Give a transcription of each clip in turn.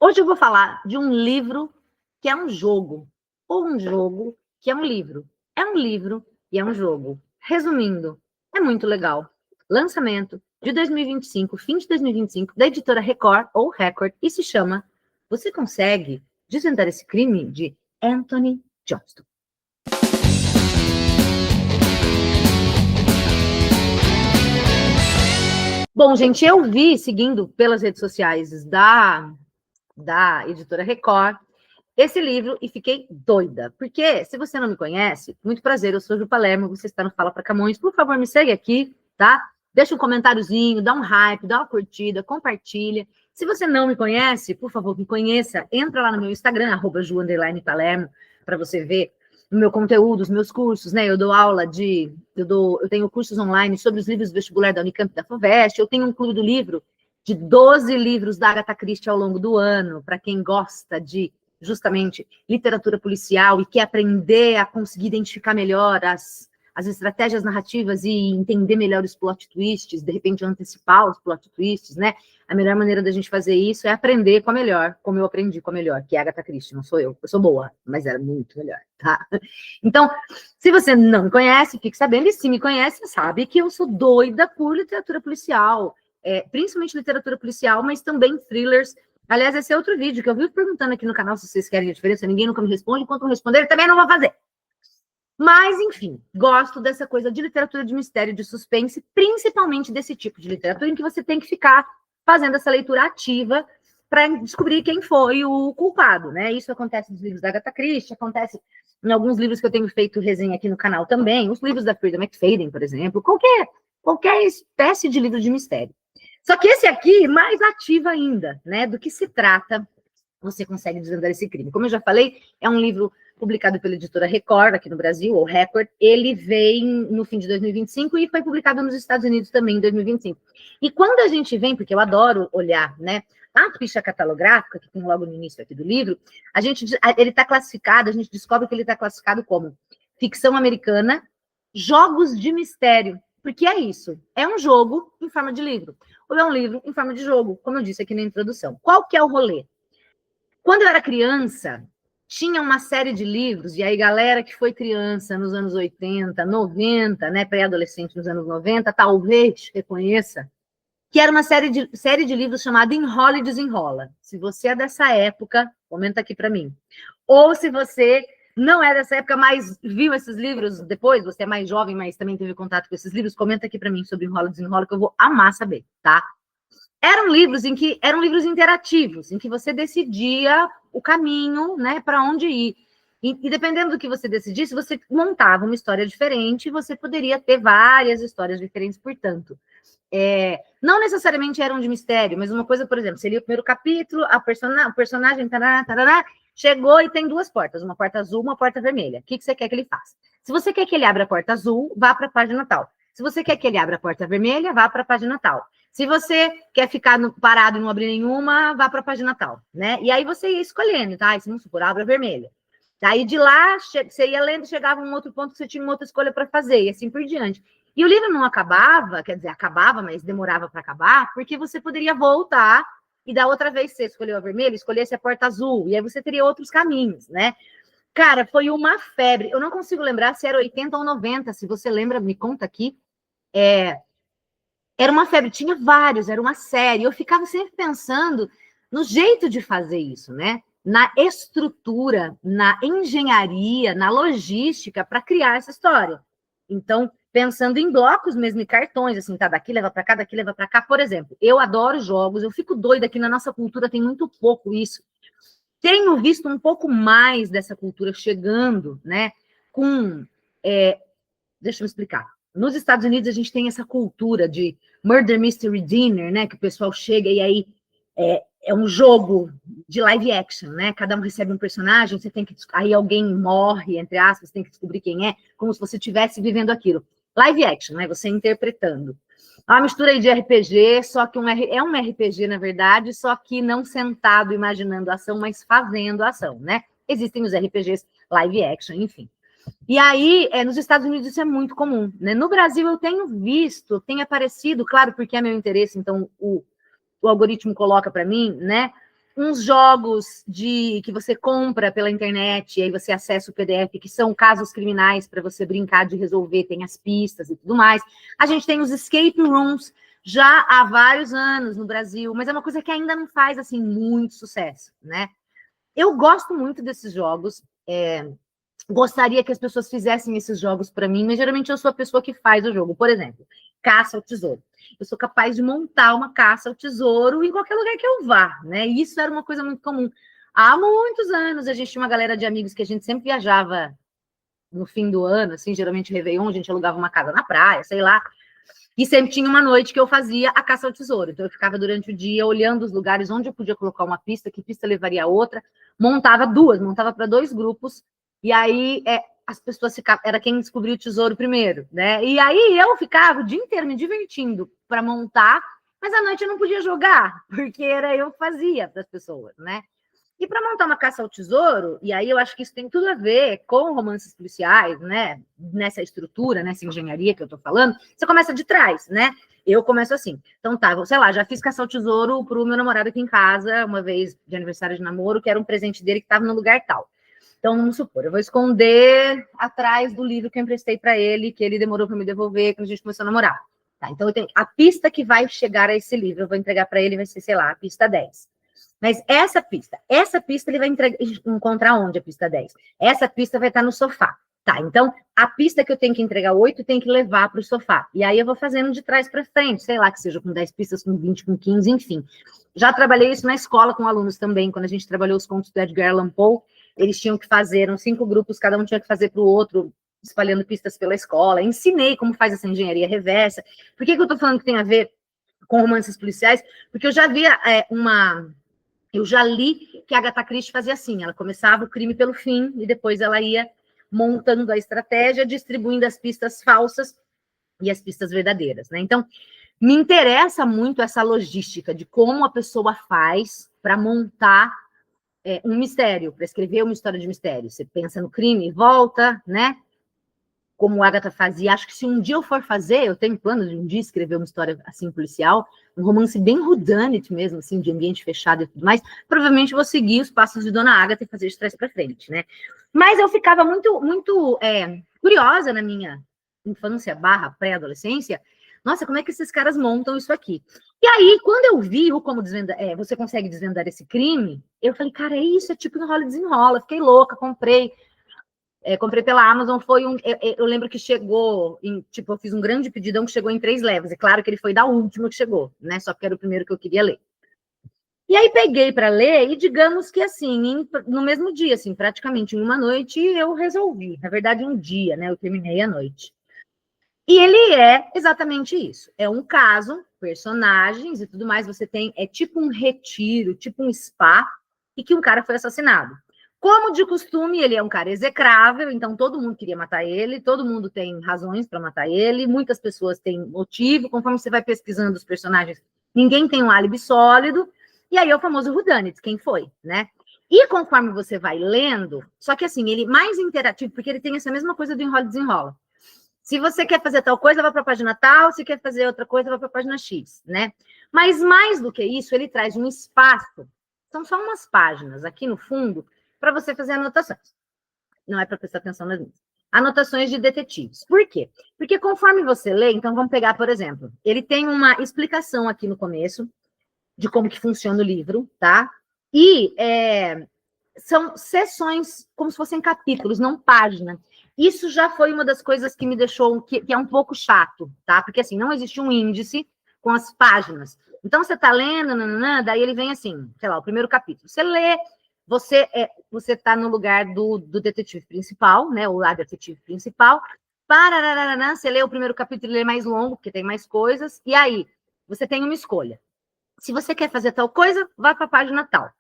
Hoje eu vou falar de um livro que é um jogo, ou um jogo que é um livro. É um livro e é um jogo. Resumindo, é muito legal. Lançamento de 2025, fim de 2025, da editora Record, ou Record, e se chama Você Consegue Desvendar esse Crime? De Anthony Johnston. Bom, gente, eu vi, seguindo pelas redes sociais da editora Record, esse livro e fiquei doida. Porque, se você não me conhece, muito prazer, eu sou Ju Palermo, você está no Fala Pra Camões. Por favor, me segue aqui, tá? Deixa um comentáriozinho, dá um hype, dá uma curtida, compartilha. Se você não me conhece, por favor, me conheça. Entra lá no meu Instagram, @ju_palermo, para você ver o meu conteúdo, os meus cursos, né? Eu dou aula eu tenho cursos online sobre os livros do vestibular da Unicamp e da FUVEST. Eu tenho um clube do livro de 12 livros da Agatha Christie ao longo do ano, para quem gosta de justamente literatura policial e quer aprender a conseguir identificar melhor as estratégias narrativas e entender melhor os plot twists, de repente antecipar os plot twists, né? A melhor maneira da gente fazer isso é aprender com a melhor, como eu aprendi com a melhor, que é a Agatha Christie, não sou eu. Eu sou boa, mas era muito melhor, tá? Então, se você não me conhece, fique sabendo, e se me conhece, sabe que eu sou doida por literatura policial, principalmente literatura policial, mas também thrillers. Aliás, esse é outro vídeo que eu vivo perguntando aqui no canal se vocês querem a diferença, ninguém nunca me responde, enquanto não responder, também não vou fazer. Mas, enfim, gosto dessa coisa de literatura de mistério, de suspense, principalmente desse tipo de literatura em que você tem que ficar fazendo essa leitura ativa para descobrir quem foi o culpado, né? Isso acontece nos livros da Agatha Christie, acontece em alguns livros que eu tenho feito resenha aqui no canal também, os livros da Frida McFadden, por exemplo, qualquer espécie de livro de mistério. Só que esse aqui, mais ativo ainda, né? Do que se trata, Você Consegue Desvendar esse Crime. Como eu já falei, é um livro publicado pela editora Record, aqui no Brasil, ou Record. Ele vem no fim de 2025 e foi publicado nos Estados Unidos também em 2025. E quando a gente vem, porque eu adoro olhar, né? A ficha catalográfica, que tem logo no início aqui do livro, ele está classificado, a gente descobre que ele está classificado como ficção americana, jogos de mistério. Porque é isso, é um jogo em forma de livro, ou é um livro em forma de jogo, como eu disse aqui na introdução. Qual que é o rolê? Quando eu era criança, tinha uma série de livros, e aí galera que foi criança nos anos 80, 90, né, pré-adolescente nos anos 90, talvez reconheça, que era uma série de livros chamada Enrola e Desenrola. Se você é dessa época, comenta aqui para mim. Ou se você não é dessa época, mas viu esses livros depois, você é mais jovem, mas também teve contato com esses livros, comenta aqui para mim sobre Enrola e Desenrola, que eu vou amar saber, tá? Eram livros interativos, em que você decidia o caminho, né, para onde ir. E dependendo do que você decidisse, você montava uma história diferente e você poderia ter várias histórias diferentes, portanto. Não necessariamente eram de mistério, mas uma coisa, por exemplo, você lia o primeiro capítulo, o personagem tarará, tarará, chegou e tem duas portas, uma porta azul, uma porta vermelha. O que você quer que ele faça? Se você quer que ele abra a porta azul, vá para a página tal. Se você quer que ele abra a porta vermelha, vá para a página tal. Se você quer ficar parado e não abrir nenhuma, vá para a página tal, né? E aí você ia escolhendo, tá? E se não supor, abra a vermelha. Daí de lá, você ia lendo, chegava um outro ponto que você tinha uma outra escolha para fazer, e assim por diante. E o livro não acabava, quer dizer, acabava, mas demorava para acabar, porque você poderia voltar e da outra vez você escolheu a vermelha, escolhesse a porta azul, e aí você teria outros caminhos, né? Cara, foi uma febre. Eu não consigo lembrar se era 80 ou 90, se você lembra, me conta aqui. Era uma febre, tinha vários, era uma série. Eu ficava sempre pensando no jeito de fazer isso, né? Na estrutura, na engenharia, na logística para criar essa história. Então, pensando em blocos mesmo, em cartões, assim, tá, daqui leva para cá, daqui leva para cá. Por exemplo, eu adoro jogos, eu fico doida aqui na nossa cultura, tem muito pouco isso. Tenho visto um pouco mais dessa cultura chegando, né, com... deixa eu me explicar. Nos Estados Unidos, a gente tem essa cultura de Murder Mystery Dinner, né, que o pessoal chega e aí é um jogo de live action, né? Cada um recebe um personagem, você tem que aí alguém morre, entre aspas, você tem que descobrir quem é, como se você estivesse vivendo aquilo. Live action, né? Você interpretando. É uma mistura aí de RPG, só que é um RPG, na verdade, só que não sentado imaginando a ação, mas fazendo a ação, né? Existem os RPGs live action, enfim. E aí, nos Estados Unidos isso é muito comum, né? No Brasil eu tenho visto, tem aparecido, claro, porque é meu interesse, então o algoritmo coloca para mim, né? uns jogos que você compra pela internet, e aí você acessa o PDF, que são casos criminais para você brincar de resolver, tem as pistas e tudo mais. A gente tem os escape rooms já há vários anos no Brasil, mas é uma coisa que ainda não faz assim muito sucesso, né? Eu gosto muito desses jogos, gostaria que as pessoas fizessem esses jogos para mim, mas geralmente eu sou a pessoa que faz o jogo. Por exemplo, caça ao tesouro. Eu sou capaz de montar uma caça ao tesouro em qualquer lugar que eu vá, né? E isso era uma coisa muito comum. Há muitos anos, a gente tinha uma galera de amigos que a gente sempre viajava no fim do ano, assim, geralmente Réveillon, a gente alugava uma casa na praia, sei lá, e sempre tinha uma noite que eu fazia a caça ao tesouro. Então eu ficava durante o dia olhando os lugares onde eu podia colocar uma pista, que pista levaria a outra, montava para 2 grupos, e aí as pessoas ficavam, era quem descobriu o tesouro primeiro, né? E aí eu ficava o dia inteiro me divertindo para montar, mas à noite eu não podia jogar, porque era eu que fazia para as pessoas, né? E para montar uma caça ao tesouro, e aí eu acho que isso tem tudo a ver com romances policiais, né? Nessa estrutura, nessa engenharia que eu estou falando, você começa de trás, né? Eu começo assim. Então tá, sei lá, já fiz caça ao tesouro pro meu namorado aqui em casa, uma vez de aniversário de namoro, que era um presente dele que estava no lugar tal. Então, vamos supor, eu vou esconder atrás do livro que eu emprestei para ele, que ele demorou para me devolver quando a gente começou a namorar. Tá, então, eu tenho a pista que vai chegar a esse livro, eu vou entregar para ele, vai ser, sei lá, a pista 10. Mas essa pista ele vai encontrar onde a pista 10? Essa pista vai estar no sofá. Tá, então a pista que eu tenho que entregar 8 tem que levar para o sofá. E aí eu vou fazendo de trás para frente, sei lá, que seja com 10 pistas, com 20, com 15, enfim. Já trabalhei isso na escola com alunos também, quando a gente trabalhou os contos do Edgar Allan Poe, eles tinham que fazer, eram 5 grupos, cada um tinha que fazer para o outro, espalhando pistas pela escola. Ensinei como faz essa engenharia reversa. Por que eu estou falando que tem a ver com romances policiais? Porque eu já vi eu já li que a Agatha Christie fazia assim, ela começava o crime pelo fim e depois ela ia montando a estratégia, distribuindo as pistas falsas e as pistas verdadeiras, né? Então, me interessa muito essa logística de como a pessoa faz para montar um mistério, para escrever uma história de mistério. Você pensa no crime e volta, né? Como a Agatha fazia. Acho que se um dia eu for fazer, eu tenho plano de um dia escrever uma história assim policial, um romance bem whodunit mesmo, assim, de ambiente fechado e tudo mais, provavelmente vou seguir os passos de Dona Agatha e fazer de trás para frente, né? Mas eu ficava muito curiosa na minha infância / pré-adolescência. Nossa, como é que esses caras montam isso aqui? E aí, quando eu vi o como você consegue desvendar esse crime, eu falei, cara, é isso, é tipo Enrola e Desenrola. Fiquei louca, comprei pela Amazon, eu lembro que chegou, eu fiz um grande pedidão que chegou em 3 levas, é claro que ele foi da última que chegou, né, só porque era o primeiro que eu queria ler. E aí peguei para ler, e digamos que assim, no mesmo dia, assim, praticamente em uma noite, eu resolvi, na verdade um dia, né, eu terminei a noite. E ele é exatamente isso, é um caso, personagens e tudo mais, você tem, tipo um retiro, tipo um spa, e que um cara foi assassinado. Como de costume, ele é um cara execrável, então todo mundo queria matar ele, todo mundo tem razões para matar ele, muitas pessoas têm motivo, conforme você vai pesquisando os personagens, ninguém tem um álibi sólido, e aí é o famoso whodunit, quem foi, né? E conforme você vai lendo, só que assim, ele mais interativo, porque ele tem essa mesma coisa do enrola e desenrola. Se você quer fazer tal coisa, vai para a página tal, se quer fazer outra coisa, vai para a página X, né? Mas mais do que isso, ele traz um espaço, são só umas páginas aqui no fundo, para você fazer anotações. Não é para prestar atenção nas minhas. Anotações de detetives. Por quê? Porque conforme você lê, então vamos pegar, por exemplo, ele tem uma explicação aqui no começo de como que funciona o livro, tá? E são sessões como se fossem capítulos, não página. Isso já foi uma das coisas que me deixou, que é um pouco chato, tá? Porque assim, não existe um índice com as páginas. Então, você tá lendo, daí ele vem assim, sei lá, o primeiro capítulo. Você lê, você tá no lugar do detetive principal, né? Ou a detetive principal. Você lê o primeiro capítulo, ele é mais longo, porque tem mais coisas. E aí, você tem uma escolha. Se você quer fazer tal coisa, vá para a página tal.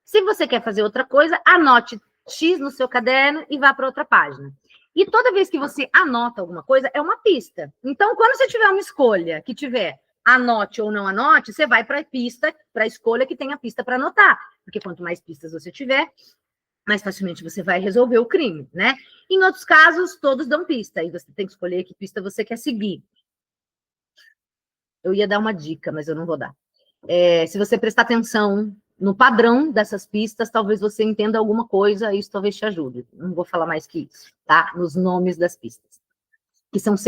Se você quer fazer outra coisa, anote X no seu caderno e vá para outra página. E toda vez que você anota alguma coisa, é uma pista. Então, quando você tiver uma escolha que tiver anote ou não anote, você vai para a pista, para a escolha que tem a pista para anotar. Porque quanto mais pistas você tiver, mais facilmente você vai resolver o crime, né? Em outros casos, todos dão pista, e você tem que escolher que pista você quer seguir. Eu ia dar uma dica, mas eu não vou dar. Se você prestar atenção no padrão dessas pistas, talvez você entenda alguma coisa, isso talvez te ajude. Não vou falar mais que isso, tá? Nos nomes das pistas.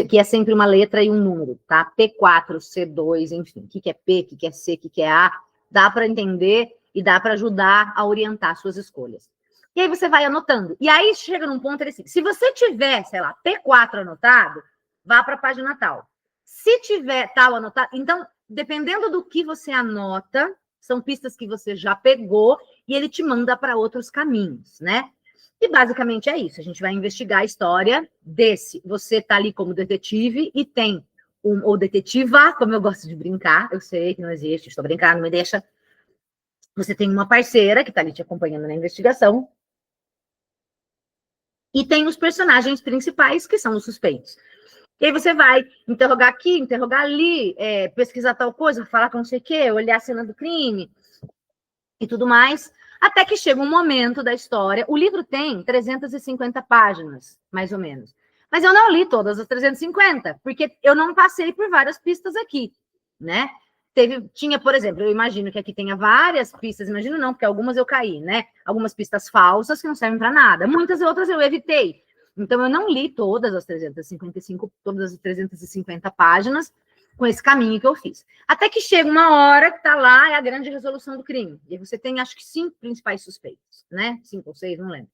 Que é sempre uma letra e um número, tá? P4, C2, enfim. O que é P, o que é C, o que é A. Dá para entender e dá para ajudar a orientar suas escolhas. E aí você vai anotando. E aí chega num ponto assim, se você tiver, sei lá, P4 anotado, vá para a página tal. Se tiver tal anotado, então, dependendo do que você anota, são pistas que você já pegou e ele te manda para outros caminhos, né? E basicamente é isso. A gente vai investigar a história desse. Você tá ali como detetive e tem ou detetiva, como eu gosto de brincar. Eu sei que não existe, estou brincando, não me deixa. Você tem uma parceira que tá ali te acompanhando na investigação. E tem os personagens principais, que são os suspeitos. E aí você vai interrogar aqui, interrogar ali, pesquisar tal coisa, falar com não sei o quê, olhar a cena do crime e tudo mais, até que chega um momento da história. O livro tem 350 páginas, mais ou menos. Mas eu não li todas as 350, porque eu não passei por várias pistas aqui, né? Tinha, por exemplo, eu imagino que aqui tenha várias pistas, imagino não, porque algumas eu caí, né? Algumas pistas falsas que não servem para nada. Muitas outras eu evitei. Então, eu não li todas as 350 páginas com esse caminho que eu fiz. Até que chega uma hora que tá lá, é a grande resolução do crime. E você tem, acho que, 5 principais suspeitos, né? 5 ou 6, não lembro.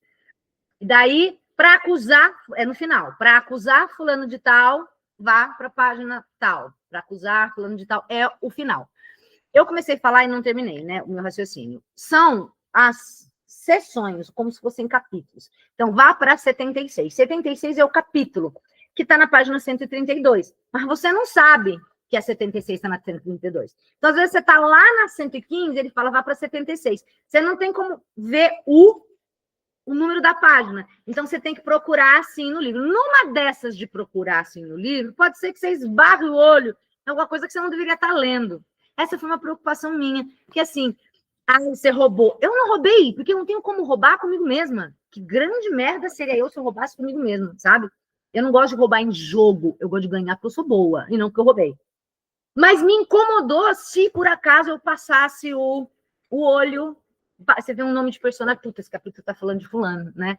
E daí, para acusar, é no final, para acusar fulano de tal, vá para a página tal. Para acusar fulano de tal, é o final. Eu comecei a falar e não terminei, né? O meu raciocínio. São as sessões, como se fossem capítulos. Então, vá para 76. 76 é o capítulo, que está na página 132. Mas você não sabe que a 76 está na 132. Então, às vezes, você está lá na 115, ele fala, vá para 76. Você não tem como ver o número da página. Então, você tem que procurar assim no livro. Numa dessas de procurar assim no livro, pode ser que você esbarre o olho em alguma coisa que você não deveria estar lendo. Essa foi uma preocupação minha. Porque, assim, você roubou. Eu não roubei, porque eu não tenho como roubar comigo mesma. Que grande merda seria eu se eu roubasse comigo mesma, sabe? Eu não gosto de roubar em jogo. Eu gosto de ganhar porque eu sou boa, e não porque eu roubei. Mas me incomodou se, por acaso, eu passasse o olho. Você vê um nome de personagem, puta, esse capítulo tá falando de fulano, né?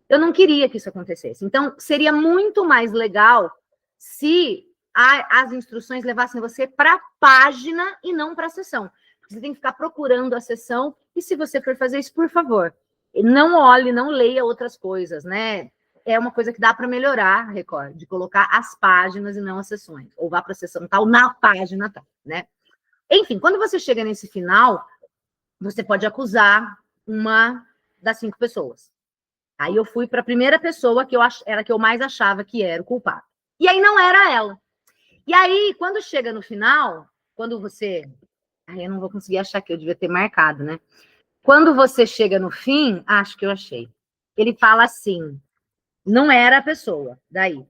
Eu não queria que isso acontecesse. Então, seria muito mais legal se as instruções levassem você para a página e não para a sessão. Você tem que ficar procurando a sessão, e se você for fazer isso, por favor, não olhe, não leia outras coisas, né? É uma coisa que dá para melhorar, Record, de colocar as páginas e não as sessões. Ou vá para a sessão tal, na página tal, né? Enfim, quando você chega nesse final, você pode acusar uma das 5 pessoas. Aí eu fui para a primeira pessoa que era a que eu mais achava que era o culpado. E aí não era ela. E aí, quando chega no final, quando você... Aí eu não vou conseguir achar que eu devia ter marcado, né? Quando você chega no fim, acho que eu achei. Ele fala assim, não era a pessoa. Daí,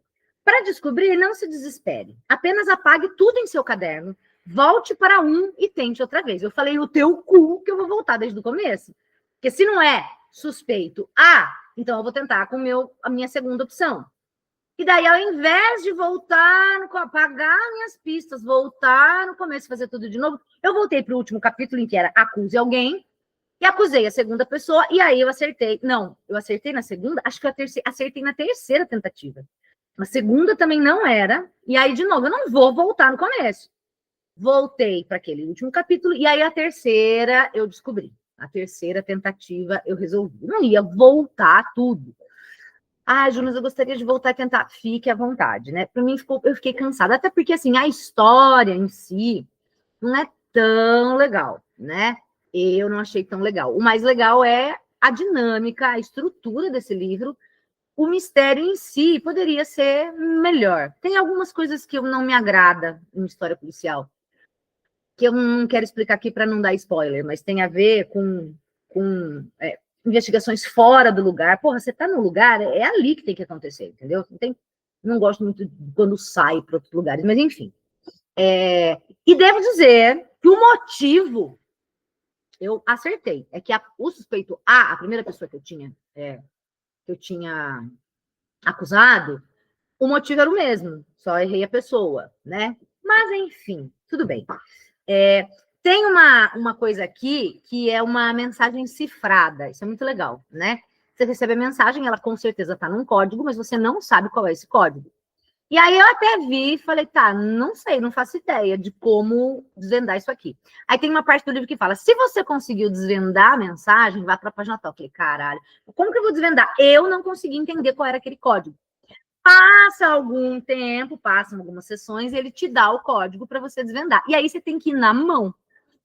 para descobrir, não se desespere. Apenas apague tudo em seu caderno, volte para e tente outra vez. Eu falei no teu cu que eu vou voltar desde o começo. Porque se não é suspeito A, então eu vou tentar com a minha segunda opção. E daí, ao invés de voltar, apagar minhas pistas, voltar no começo, fazer tudo de novo, eu voltei para o último capítulo em que era acuse alguém, e acusei a segunda pessoa, e aí eu acertei. Não, eu acertei na segunda? Acho que eu acertei na terceira tentativa. A segunda também não era, e aí, de novo, eu não vou voltar no começo. Voltei para aquele último capítulo, e aí a terceira eu descobri. A terceira tentativa eu resolvi. Não ia voltar tudo. Ah, Ju, mas eu gostaria de voltar a tentar. Fique à vontade, né? Para mim, eu fiquei cansada. Até porque, assim, a história em si não é tão legal, né? Eu não achei tão legal. O mais legal é a dinâmica, a estrutura desse livro. O mistério em si poderia ser melhor. Tem algumas coisas que não me agrada em história policial, que eu não quero explicar aqui para não dar spoiler, mas tem a ver com investigações fora do lugar. Porra, você está no lugar, é ali que tem que acontecer, entendeu? Não gosto muito quando sai para outros lugares, mas enfim. E devo dizer que o motivo eu acertei. É que o suspeito A, a primeira pessoa que eu tinha acusado, o motivo era o mesmo, só errei a pessoa, né? Mas, enfim, tudo bem. Tem uma coisa aqui que é uma mensagem cifrada. Isso é muito legal, né? Você recebe a mensagem, ela com certeza está num código, mas você não sabe qual é esse código. E aí eu até vi e falei, tá, não sei, não faço ideia de como desvendar isso aqui. Aí tem uma parte do livro que fala, se você conseguiu desvendar a mensagem, vá para a página tal. Eu falei, caralho, como que eu vou desvendar? Eu não consegui entender qual era aquele código. Passa algum tempo, passam algumas sessões, e ele te dá o código para você desvendar. E aí você tem que ir na mão.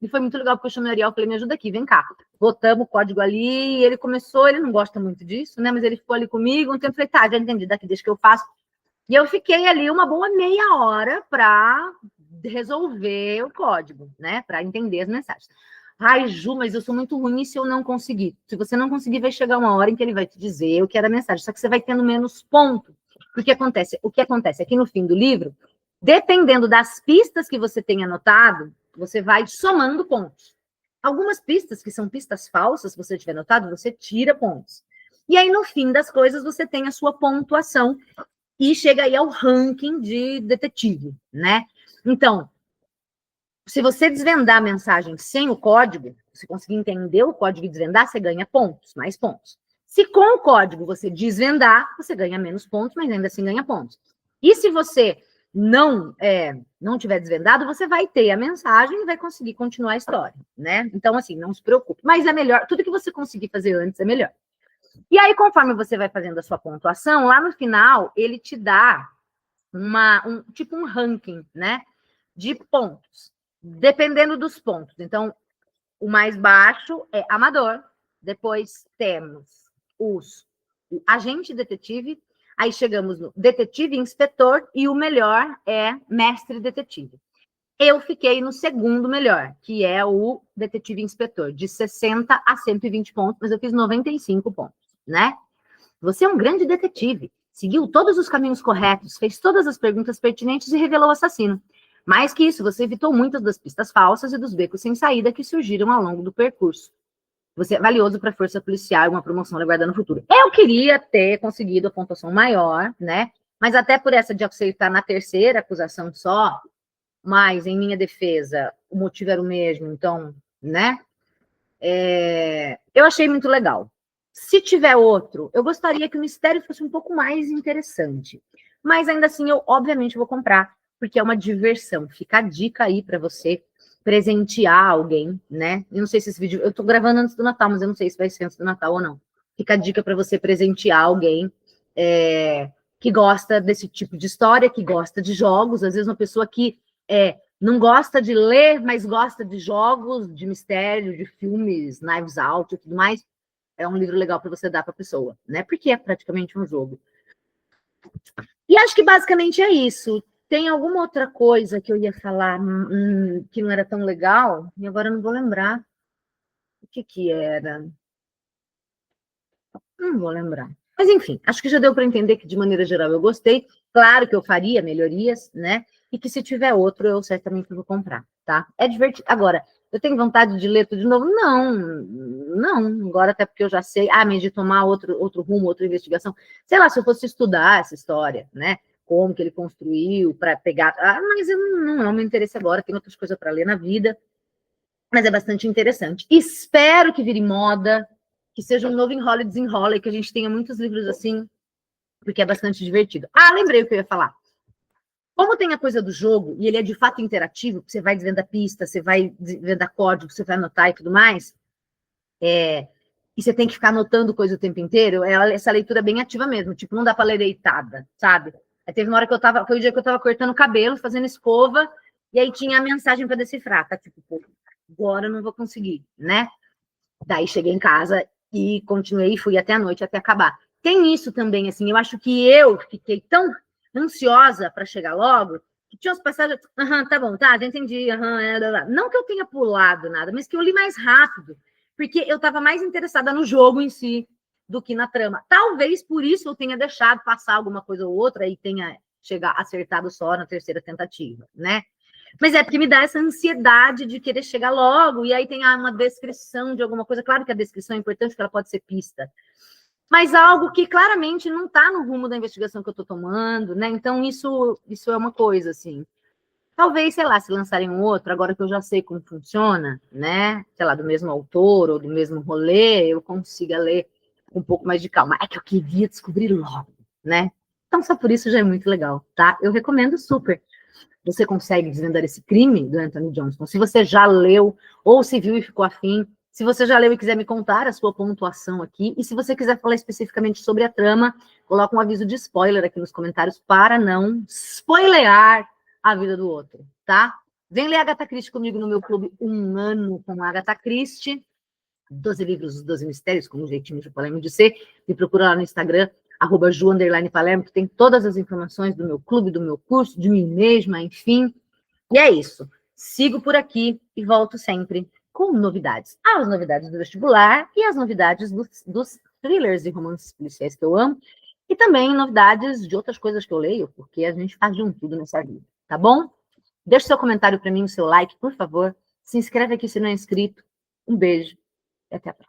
E foi muito legal, porque eu chamei o Ariel e falei, me ajuda aqui, vem cá. Botamos o código ali, e ele começou, ele não gosta muito disso, né? Mas ele ficou ali comigo um tempo, falei, tá, já entendi, daqui deixa que eu faço. E eu fiquei ali uma boa meia hora para resolver o código, né? Para entender as mensagens. Ai, Ju, mas eu sou muito ruim e se eu não conseguir? Se você não conseguir, vai chegar uma hora em que ele vai te dizer o que era a mensagem, só que você vai tendo menos ponto. Porque o que acontece aqui no fim do livro, dependendo das pistas que você tem anotado, você vai somando pontos. Algumas pistas, que são pistas falsas, se você tiver anotado, você tira pontos. E aí, no fim das coisas, você tem a sua pontuação e chega aí ao ranking de detetive, né? Então, se você desvendar a mensagem sem o código, se conseguir entender o código e desvendar, você ganha pontos, mais pontos. Se com o código você desvendar, você ganha menos pontos, mas ainda assim ganha pontos. E se você não tiver desvendado, você vai ter a mensagem e vai conseguir continuar a história, né? Então, assim, não se preocupe. Mas é melhor, tudo que você conseguir fazer antes é melhor. E aí, conforme você vai fazendo a sua pontuação, lá no final, ele te dá tipo um ranking, né? De pontos, dependendo dos pontos. Então, o mais baixo é amador, depois temos o agente detetive, aí chegamos no detetive inspetor, e o melhor é mestre detetive. Eu fiquei no segundo melhor, que é o detetive inspetor, de 60 a 120 pontos, mas eu fiz 95 pontos, né? Você é um grande detetive, seguiu todos os caminhos corretos, fez todas as perguntas pertinentes e revelou o assassino. Mais que isso, você evitou muitas das pistas falsas e dos becos sem saída que surgiram ao longo do percurso. Você é valioso para a força policial e uma promoção aguardando no futuro. Eu queria ter conseguido a pontuação maior, né? Mas até por essa de aceitar na terceira acusação só, mas em minha defesa, o motivo era o mesmo, então, né? Eu achei muito legal. Se tiver outro, eu gostaria que o mistério fosse um pouco mais interessante. Mas ainda assim, eu obviamente vou comprar, porque é uma diversão. Fica a dica aí para você presentear alguém, né? Eu não sei se esse vídeo... Eu tô gravando antes do Natal, mas eu não sei se vai ser antes do Natal ou não. Fica a dica para você presentear alguém que gosta desse tipo de história, que gosta de jogos. Às vezes uma pessoa que não gosta de ler, mas gosta de jogos, de mistério, de filmes, Knives Out e tudo mais. É um livro legal para você dar para a pessoa, né? Porque é praticamente um jogo. E acho que basicamente é isso. Tem alguma outra coisa que eu ia falar que não era tão legal? E agora eu não vou lembrar. O que era? Não vou lembrar. Mas, enfim, acho que já deu para entender que, de maneira geral, eu gostei. Claro que eu faria melhorias, né? E que se tiver outro, eu certamente vou comprar, tá? É divertido. Agora, eu tenho vontade de ler tudo de novo? Não. Agora, até porque eu já sei, mas de tomar outro rumo, outra investigação. Sei lá, se eu fosse estudar essa história, né? Como que ele construiu para pegar... mas não é o meu interesse agora, tem outras coisas para ler na vida. Mas é bastante interessante. Espero que vire moda, que seja um novo Enrola e Desenrola, e que a gente tenha muitos livros assim, porque é bastante divertido. Lembrei o que eu ia falar. Como tem a coisa do jogo, e ele é de fato interativo, você vai desvendar pista, você vai desvendar código, você vai anotar e tudo mais, e você tem que ficar anotando coisa o tempo inteiro, essa leitura é bem ativa mesmo, tipo, não dá para ler deitada, sabe? Aí teve uma hora foi o dia que eu tava cortando o cabelo, fazendo escova, e aí tinha a mensagem para decifrar, tá? Tipo, pô, agora eu não vou conseguir, né? Daí cheguei em casa e continuei, fui até a noite, até acabar. Tem isso também, assim, eu acho que eu fiquei tão ansiosa para chegar logo, que tinha umas passagens, tá bom, tá, já entendi, não que eu tenha pulado nada, mas que eu li mais rápido, porque eu estava mais interessada no jogo em si do que na trama. Talvez por isso eu tenha deixado passar alguma coisa ou outra e tenha acertado só na terceira tentativa, né? Mas é porque me dá essa ansiedade de querer chegar logo, e aí tem uma descrição de alguma coisa. Claro que a descrição é importante, porque ela pode ser pista, mas algo que claramente não está no rumo da investigação que eu estou tomando, né? Então, isso é uma coisa, assim. Talvez, sei lá, se lançarem um outro, agora que eu já sei como funciona, né? Sei lá, do mesmo autor ou do mesmo rolê, eu consiga ler com um pouco mais de calma. É que eu queria descobrir logo, né? Então, só por isso já é muito legal, tá? Eu recomendo super. Você consegue desvendar esse crime do Anthony Johnson. Se você já leu, ou se viu e ficou afim, se você já leu e quiser me contar a sua pontuação aqui, e se você quiser falar especificamente sobre a trama, coloca um aviso de spoiler aqui nos comentários para não spoilear a vida do outro, tá? Vem ler Agatha Christie comigo no meu clube Um Ano com Agatha Christie. 12 livros, os 12 mistérios, como o jeitinho de Palermo de ser. Me procura lá no Instagram, @ju_palermo, que tem todas as informações do meu clube, do meu curso, de mim mesma, enfim. E é isso. Sigo por aqui e volto sempre com novidades. As novidades do vestibular e as novidades dos thrillers e romances policiais que eu amo. E também novidades de outras coisas que eu leio, porque a gente faz de um tudo nessa vida, tá bom? Deixe seu comentário para mim, o seu like, por favor. Se inscreve aqui se não é inscrito. Um beijo e até a próxima.